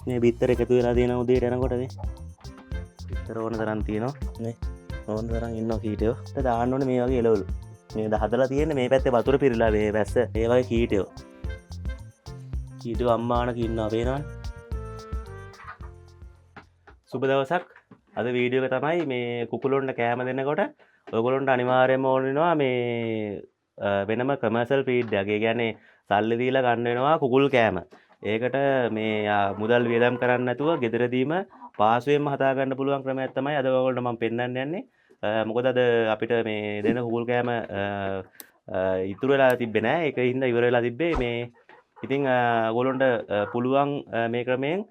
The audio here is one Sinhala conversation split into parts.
මේ බිත්තර එකතු වෙලා තියෙන උදේට යනකොට මේ බිත්තර ඕන තරම් තියෙනවා නේ. ඕන තරම් ඉන්නවා කීටයෝ. ඒත් දාන්න ඕනේ මේ වගේ එළවලු. මේ හදලා තියෙන්නේ මේ පැත්තේ වතුර පිරලා මේ වැස්ස ඒ වගේ කීටයෝ. කීටයෝ අම්මානක ඉන්නවා පේනවනේ. සුබ දවසක්. අද වීඩියෝ එක තමයි මේ කුකුලොන්ට කෑම දෙන්නකොට ඔයගොල්ලන්ට අනිවාර්යයෙන්ම ඕන වෙනවා මේ වෙනම කමර්ෂල් ෆීඩ් එකක්. ඒ කියන්නේ සල්ලි දීලා ගන්න වෙනවා කුකුල් කෑම. ඒකට මේ මුදල් වියදම් කරන්නේ නැතුව ගෙදරදීම පාසුවෙන්ම හදා ගන්න පුළුවන් ක්‍රමයක් තමයි අද ඔයගොල්ලන්ට මම පෙන්වන්න යන්නේ. මොකද අද අපිට මේ දෙන කුකුල් කෑම ඉතුරු වෙලා තිබ්බේ නෑ. ඒක හින්දා ඉවර වෙලා තිබ්බේ මේ. ඉතින් ඔයගොල්ලන්ට පුළුවන් මේ ක්‍රමයෙන්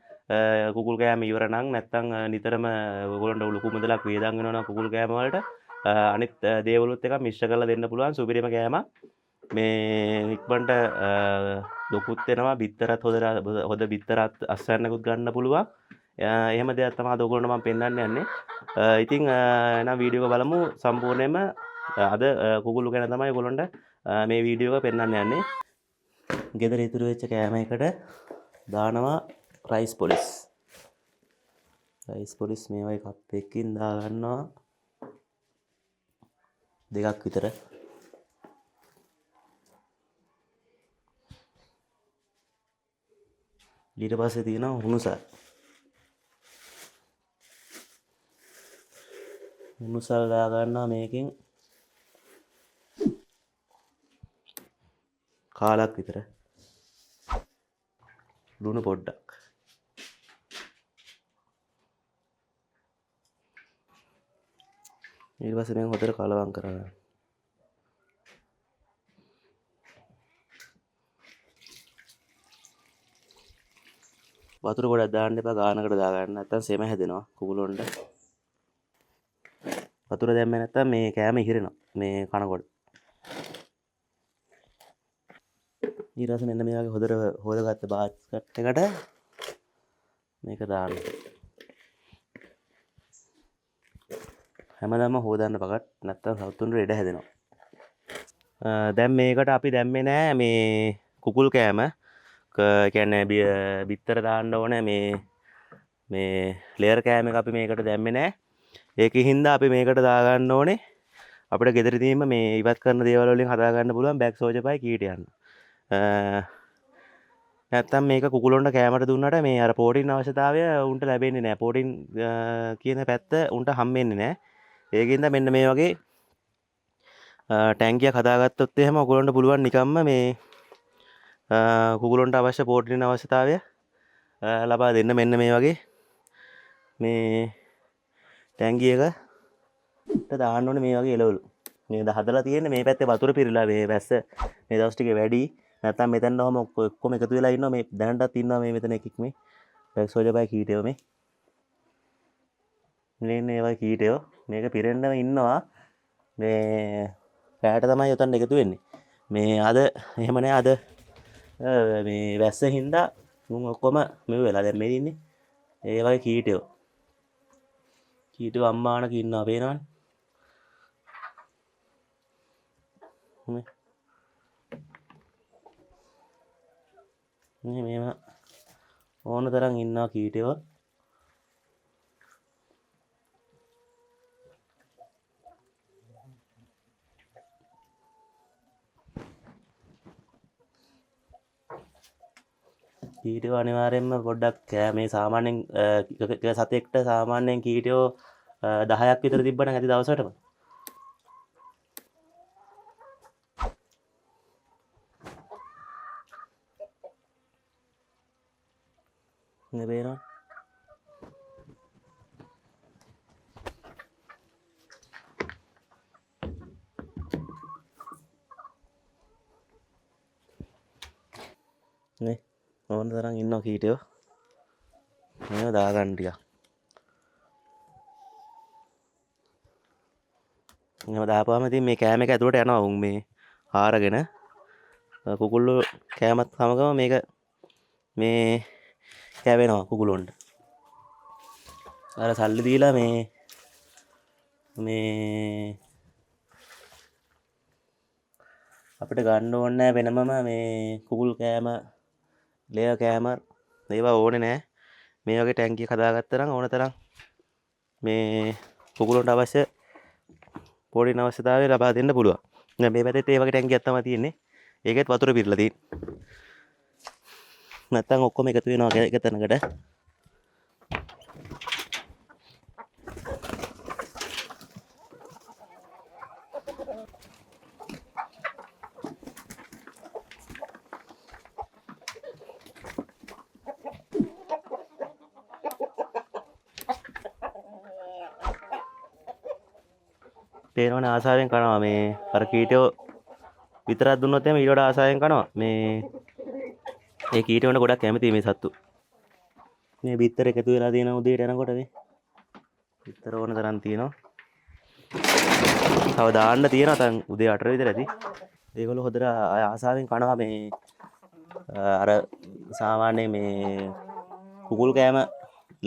කුකුල් කෑම ඉවර නම් නැත්තම් නිතරම ඔයගොල්ලන්ට ලොකු මුදලක් වියදම් වෙනවා නම් කුකුල් කෑම වලට අනිත් දේවලුත් එකක් මිශ්‍ර කරලා දෙන්න පුළුවන් සුපිරිම කෑමක්. මේ ඉක්මනට ලොකුත් වෙනවා බිත්තරත් හොද බිත්තරත් අස්වැන්නකුත් ගන්න පුළුවන්. එහෙම දෙයක් තමයි අද ඔයගොල්ලන්ට මම පෙන්වන්න යන්නේ. ඉතින් එහෙනම් වීඩියෝ එක බලමු සම්පූර්ණයෙන්ම අද කුකුළු ගැන තමයි ඔයගොල්ලන්ට මේ වීඩියෝ එක පෙන්වන්න යන්නේ. ගෙදර ඉතුරු වෙච්ච කෑම එකට දානවා රයිස් පොලිස්. රයිස් පොලිස් මේ වගේ කප් එකකින් දා ගන්නවා දෙකක් විතර. ඊට පස්සේ තියෙනවා හුණුසල්. හුණුසල් දා ගන්නවා මේකෙන් කාලක් විතර. ලුණු පොඩ්ඩක්. ඊට පස්සේ මේක හොඳට කලවම් කරගන්න. වතුර ගොඩක් දාන්න එපා ගානකට දාගන්න නැත්නම් සෙම හැදෙනවා කුකුලොන්ට. වතුර දැම්මේ නැත්නම් මේ කෑම ඉහිරෙනවා මේ කනකොට. ඊට පස්සේ මෙන්න මේ වගේ හොදට හොදගත්ත බාස්කට් එකට මේක දාන්න. හැමදාම හොදන්න පකට් නැත්නම් සවුතුන්ට ඉඩ හැදෙනවා. දැන් මේකට අපි දැම්මේ නෑ මේ කුකුල් කෑම. කියන්නේ බිත්තර දාන්න ඕනේ මේ ලේයර් කෑම එක අපි මේකට දැම්මේ නෑ. ඒකෙන් හින්දා අපි මේකට දාගන්න ඕනේ අපිට ගෙදරදීම මේ ඉවත් කරන දේවල් වලින් හදා ගන්න පුළුවන් බෑග් සෝජපයි කීටයන්. නැත්තම් මේක කුකුලොන්ට කෑමට දුන්නට මේ අර ප්‍රෝටීන් අවශ්‍යතාවය උන්ට ලැබෙන්නේ නැහැ. ප්‍රෝටීන් කියන පැත්ත උන්ට හම්බෙන්නේ නැහැ. ඒකින්ද මෙන්න මේ වගේ ටැංකියක් හදාගත්තොත් එහෙම ඔයගොල්ලන්ට පුළුවන් නිකම්ම මේ කුකුලොන්ට අවශ්‍ය ප්‍රෝටීන් අවශ්‍යතාවය ලබා දෙන්න. මෙන්න මේ වගේ මේ ටැංකිය එකට දාන්න ඕනේ මේ වගේ එළවලු. මේ හදලා තියෙන්නේ මේ පැත්තේ වතුර පිරලා මේ වැස්ස මේ දවස් ටිකේ වැඩි. නැත්තම් මෙතන ඔහම ඔක්කොම එකතු වෙලා ඉන්නවා මේ දැනටත් ඉන්නවා මේ මෙතන එකෙක් මේ බැක්සෝජබයි කීටයෝ මේ මේ වගේ කීටයෝ මේක පිරෙන්නම ඉන්නවා මේ රැයට තමයි උතන් එකතු වෙන්නේ මේ අද එහෙම නෑ අද මේ වැස්ස හින්දා මුන් ඔක්කොම මෙව වෙලා දැන් මේ ඉන්නේ ඒ වගේ කීටයෝ අම්මානක ඉන්නවා පේනවනේ මේම ඕන තරම් ඉන්නවා කීටයෝ. කීටයෝ අනිවාර්යෙන්ම පොඩ්ඩක් මේ සාමාන්‍යයෙන් එක සතෙක්ට සාමාන්‍යයෙන් කීටයෝ 10ක් විතර තිබ්බනම් ඇති දවසටම. නේ පේනවා. නේ ඕන තරම් ඉන්නවා කීටයෝ. මේව දාගන්න ටිකක්. එහෙම දාපුවාම ඉතින් මේ කෑම එක ඇතුලට යනවා උන් මේ හාරගෙන කුකුල්ලෝ කෑමත් සමගම මේක මේ කැවෙනවා කුකුලොන්ට. අර සල්ලි දීලා මේ අපිට ගන්න ඕනේ නැහැ වෙනමම මේ කුකුල් කෑම ලේයර් කෑම ඒවා ඕනේ නැහැ. මේ වගේ ටැංකියක් හදාගත්තා නම් ඕන තරම් මේ කුකුලොන්ට අවශ්‍ය පොඩි අවශ්‍යතාවය ලබා දෙන්න පුළුවන්. දැන් මේ පැත්තේ ඒ වගේ ටැංකියක් තමයි තියෙන්නේ. ඒකෙත් වතුර පිරලා තියෙන්නේ. නැත්තම් ඔක්කොම එකතු වෙනවා එක තැනකට. පේනවනේ ආසාවෙන් කනවා මේ අර කීටෝ විතරක් දුන්නොත් එහම ඊට වඩා ආසාවෙන් කනවා මේ ඒ කීටවන්ට ගොඩක් කැමතියි මේ සත්තු. මේ බිත්තර එකතු වෙලා තියෙන උදේට යනකොට මේ බිත්තර ඕන තරම් තියෙනවා. තව දාන්න තියෙනවා තන් උදේ 8 විතර ඇති. ඒගොල්ලෝ හොඳට ආසාවෙන් කනවා මේ අර සාමාන්‍ය මේ කුකුල් කෑම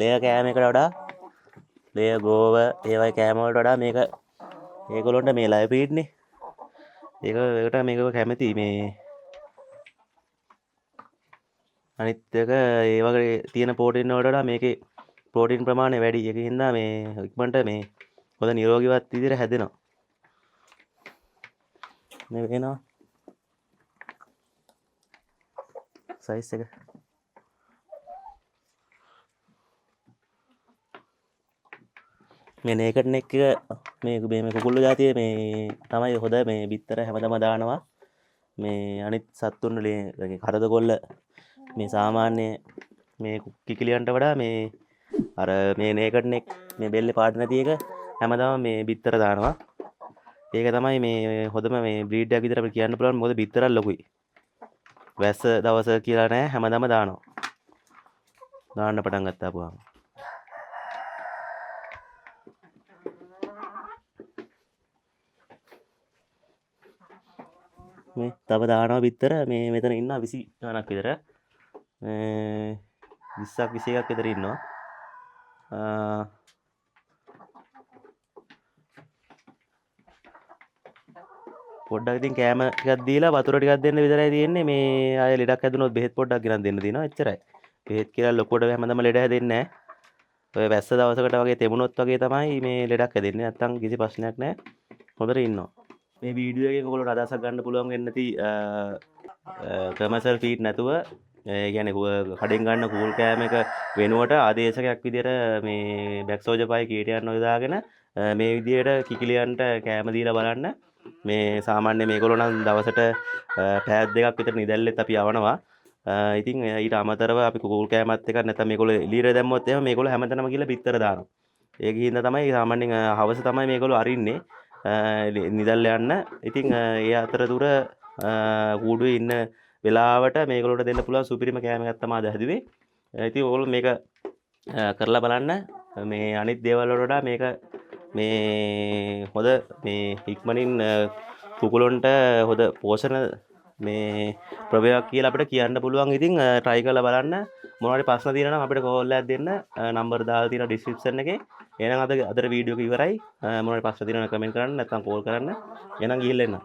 ලේ කෑම එකට වඩා ලේ ගෝව ඒ වගේ කෑම වලට වඩා මේක ඒගොල්ලොන්ට මේ ලයිව් ෆීඩ්නේ. ඒකට මේක කැමති මේ අනිත් එක ඒ වගේ තියෙන ප්‍රෝටීන් වලට වඩා මේකේ ප්‍රෝටීන් ප්‍රමාණය වැඩි. ඒකින් හින්දා මේ ඉක්මනට මේ හොඳ නිරෝගීවත් විදිහට හැදෙනවා. මේ වෙනවා සයිස් එක. මේ නේකඩ් නෙක් එක මේ කුකුල්ලු జాතිය මේ තමයි හොඳ මේ බිත්තර හැමදම දානවා. මේ අනිත් සත්තුන් වල කරද කොල්ල මේ සාමාන්‍ය මේ කිකිලියන්ට වඩා මේ අර මේ නේකඩ් නෙක් මේ බෙල්ලේ පාට නැති එක හැමදාම මේ බිත්තර දානවා. ඒක තමයි මේ හොඳම මේ බ්‍රීඩ් එකක් විතර අපිට කියන්න පුළුවන්. මොකද බිත්තරක් ලොකුයි. වැස්ස දවස කියලා නෑ හැමදාම දානවා. දාන්න පටන් ගත්තා පුවාම. මේ තව දානවා බිත්තර මේ මෙතන ඉන්නවා 20 ගණක් විතර. 20ක් 21ක් විතර ඉන්නවා. පොඩ්ඩක් ඉතින් කෑම ටිකක් දීලා වතුර ටිකක් දෙන්න විතරයි තියෙන්නේ. මේ ආයෙ ලෙඩක් හැදුනොත් බෙහෙත් පොඩ්ඩක් ගෙනත් දෙන්න තියෙනවා. එච්චරයි. බෙහෙත් කියලා ලොකුවට හැමදාම ලෙඩ හැදෙන්නේ නැහැ. ඔය වැස්ස දවසකට වගේ තෙමුණොත් වගේ තමයි මේ ලෙඩක් හැදෙන්නේ. නැත්තම් කිසි ප්‍රශ්නයක් නැහැ. හොඳට ඉන්නවා. මේ වීඩියෝ එකෙන් ඔයගොල්ලෝ අදහසක් ගන්න පුළුවන් වෙන්නේ නැති කමර්ෂල් ෆීඩ් නැතුව ඒ කියන්නේ කඩෙන් ගන්න කූල් කෑම එක වෙනුවට ආදේශකයක් විදියට මේ බැක්සෝජපයි කීටයන් යොදාගෙන මේ විදියට කිකිලියන්ට කෑම දීලා බලන්න. මේ සාමාන්‍ය මේගොල්ලෝ නම් දවසට පැය දෙකක් විතර නිදැල්ලෙත් අපි යවනවා. ඉතින් ඊට අමතරව අපි කූල් කෑමත් එකක් නැත්නම් මේගොල්ලෝ එළියට දැම්මොත් එහෙම මේගොල්ලෝ හැමතැනම ගිහලා බිත්තර දානවා. ඒකින් තමයි සාමාන්‍යයෙන් හවස තමයි මේගොල්ලෝ අරින්නේ නිදැල්ල යන්න. ඉතින් ඒ අතරතුර කූඩුවේ ඉන්න වෙලාවට මේගොල්ලෝට දෙන්න පුළුවන් සුපිරිම කෑම එකක් තමයි අද හැදුවේ. ඉතින් ඕගොල්ලෝ මේක කරලා බලන්න. මේ අනිත් දේවල් වලට වඩා මේක මේ හොඳ මේ ඉක්මනින් කුකුලොන්ට හොඳ පෝෂණ මේ ප්‍රවේයක් කියලා අපිට කියන්න පුළුවන්. ඉතින් try කරලා බලන්න. මොනවා හරි ප්‍රශ්න තියෙනවා නම් අපිට කෝල් එකක් දෙන්න. නම්බර් දාලා තියෙනවා description එකේ. එහෙනම් අද වීඩියෝ එක ඉවරයි. මොනවා හරි ප්‍රශ්න තියෙනවා නම් කමෙන්ට් කරන්න නැත්නම් කෝල් කරන්න. එහෙනම් ගිහිල්ලා එන්න.